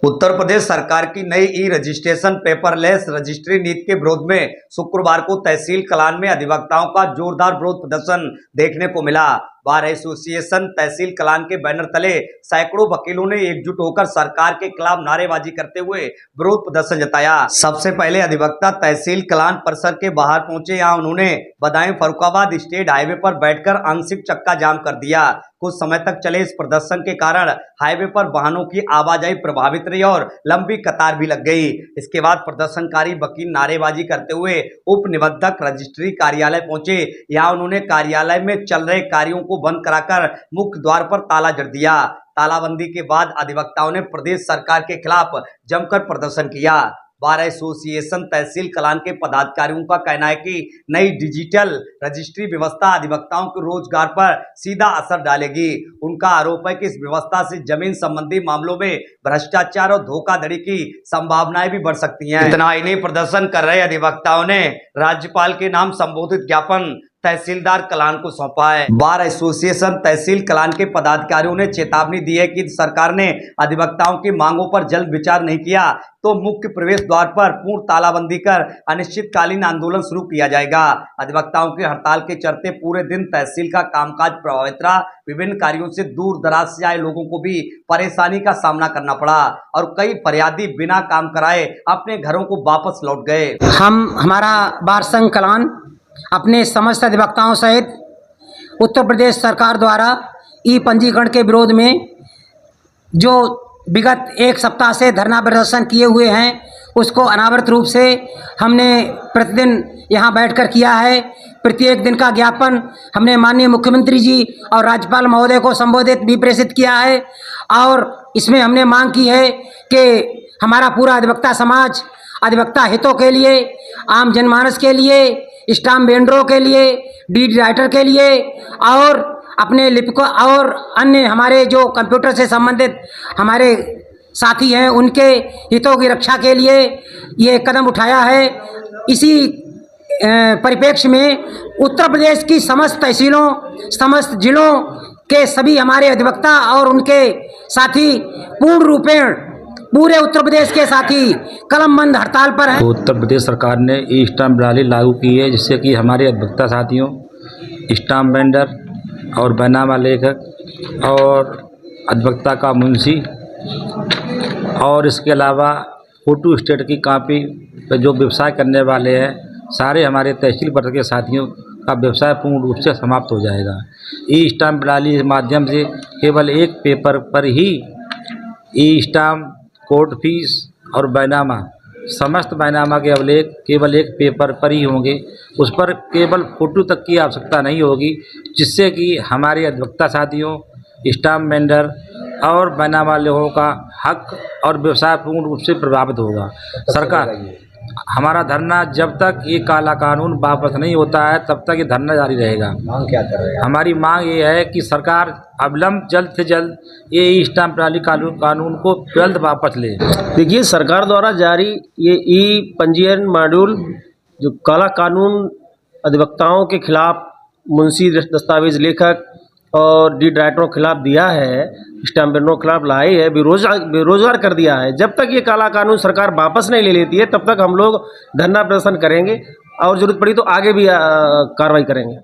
उत्तर प्रदेश सरकार की नई ई रजिस्ट्रेशन पेपरलेस रजिस्ट्री नीति के विरोध में शुक्रवार को तहसील कलान में अधिवक्ताओं का जोरदार विरोध प्रदर्शन देखने को मिला। बार एसोसिएशन तहसील कलान के बैनर तले सैकड़ों वकीलों ने एकजुट होकर सरकार के खिलाफ नारेबाजी करते हुए विरोध प्रदर्शन जताया। सबसे पहले अधिवक्ता तहसील कलान परिसर के बाहर पहुंचे। यहाँ उन्होंने बदायूं फर्रुखाबाद स्टेट हाईवे पर बैठकर आंशिक चक्का जाम कर दिया। कुछ समय तक चले इस प्रदर्शन के कारण हाईवे पर वाहनों की आवाजाही प्रभावित रही और लंबी कतार भी लग गई। इसके बाद प्रदर्शनकारी वकील नारेबाजी करते हुए उप निबंधक रजिस्ट्री कार्यालय पहुंचे। यहाँ उन्होंने कार्यालय में चल रहे कार्यों को बंद कराकर मुख्य द्वार पर ताला जड़ दिया। तालाबंदी के बाद अधिवक्ताओं ने प्रदेश सरकार के खिलाफ जमकर प्रदर्शन किया। बार एसोसिएशन तहसील कलान के पदाधिकारियों का कहना है कि नई डिजिटल रजिस्ट्री व्यवस्था अधिवक्ताओं के रोजगार पर सीधा असर डालेगी। उनका आरोप है कि इस व्यवस्था से जमीन संबंधी मामलों में भ्रष्टाचार और धोखाधड़ी की संभावनाएं भी बढ़ सकती हैं। इतना ही नहीं, प्रदर्शन कर रहे अधिवक्ताओं ने राज्यपाल के नाम संबोधित ज्ञापन तहसीलदार कलान को सौंपा है। बार एसोसिएशन तहसील कलान के पदाधिकारियों ने चेतावनी दी है कि सरकार ने अधिवक्ताओं की मांगों पर जल्द विचार नहीं किया तो मुख्य प्रवेश द्वार पर पूर्ण तालाबंदी कर अनिश्चितकालीन आंदोलन शुरू किया जाएगा। अधिवक्ताओं की हड़ताल के चलते पूरे दिन तहसील का कामकाज प्रभावित रहा। विभिन्न कार्यों से दूर दराज से आए लोगों को भी परेशानी का सामना करना पड़ा और कई फरियादी बिना काम कराए अपने घरों को वापस लौट गए। हमारा बार संघ कलान अपने समस्त अधिवक्ताओं सहित उत्तर प्रदेश सरकार द्वारा ई पंजीकरण के विरोध में जो विगत एक सप्ताह से धरना प्रदर्शन किए हुए हैं उसको अनावृत रूप से हमने प्रतिदिन यहाँ बैठकर किया है। प्रत्येक दिन का ज्ञापन हमने माननीय मुख्यमंत्री जी और राज्यपाल महोदय को संबोधित भी प्रेषित किया है और इसमें हमने मांग की है कि हमारा पूरा अधिवक्ता समाज अधिवक्ता हितों के लिए, आम जनमानस के लिए, स्टाम्प वेंडरों के लिए, डीड राइटर के लिए और अपने लिपिकों और अन्य हमारे जो कंप्यूटर से संबंधित हमारे साथी हैं उनके हितों की रक्षा के लिए ये कदम उठाया है। इसी परिप्रेक्ष्य में उत्तर प्रदेश की समस्त तहसीलों, समस्त जिलों के सभी हमारे अधिवक्ता और उनके साथी पूर्ण रूपेण पूरे उत्तर प्रदेश के साथी कलमबंद हड़ताल पर हैं। उत्तर प्रदेश सरकार ने ई स्टाम्प प्रणाली लागू की है जिससे कि हमारे अधिवक्ता साथियों, स्टाम्प वेंडर और बैनामा लेखक और अधिवक्ता का मुंशी और इसके अलावा फोटो स्टेट की कॉपी पर जो व्यवसाय करने वाले हैं सारे हमारे तहसील वर्ग के साथियों का व्यवसाय पूर्ण रूप से समाप्त हो जाएगा। ई स्टाम्प प्रणाली के माध्यम से केवल एक पेपर पर ही ई स्टाम्प, कोर्ट फीस और बैनामा, समस्त बैनामा के अभिलेख केवल एक पेपर पर ही होंगे। उस पर केवल फोटो तक की आवश्यकता नहीं होगी जिससे कि हमारे अधिवक्ता साथियों, स्टाम्प वेंडर और बैनामा लोगों का हक और व्यवसाय पूर्ण रूप से प्रभावित होगा। सरकार हमारा धरना जब तक ये काला कानून वापस नहीं होता है तब तक ये धरना जारी रहेगा। मांग क्या कर रहे हैं? हमारी मांग ये है कि सरकार अविलंब जल्द से जल्द ये ई स्टाम्प प्रणाली कानून को जल्द वापस ले। देखिए, सरकार द्वारा जारी ये ई पंजीयन मॉड्यूल जो काला कानून अधिवक्ताओं के खिलाफ, मुंशी दस्तावेज लेखक और डीड राइटरों के खिलाफ दिया है, स्टाम्प वेंडरों के खिलाफ लाई है, बेरोजगार कर दिया है। जब तक ये काला कानून सरकार वापस नहीं ले लेती है तब तक हम लोग धरना प्रदर्शन करेंगे और जरूरत पड़ी तो आगे भी कार्रवाई करेंगे।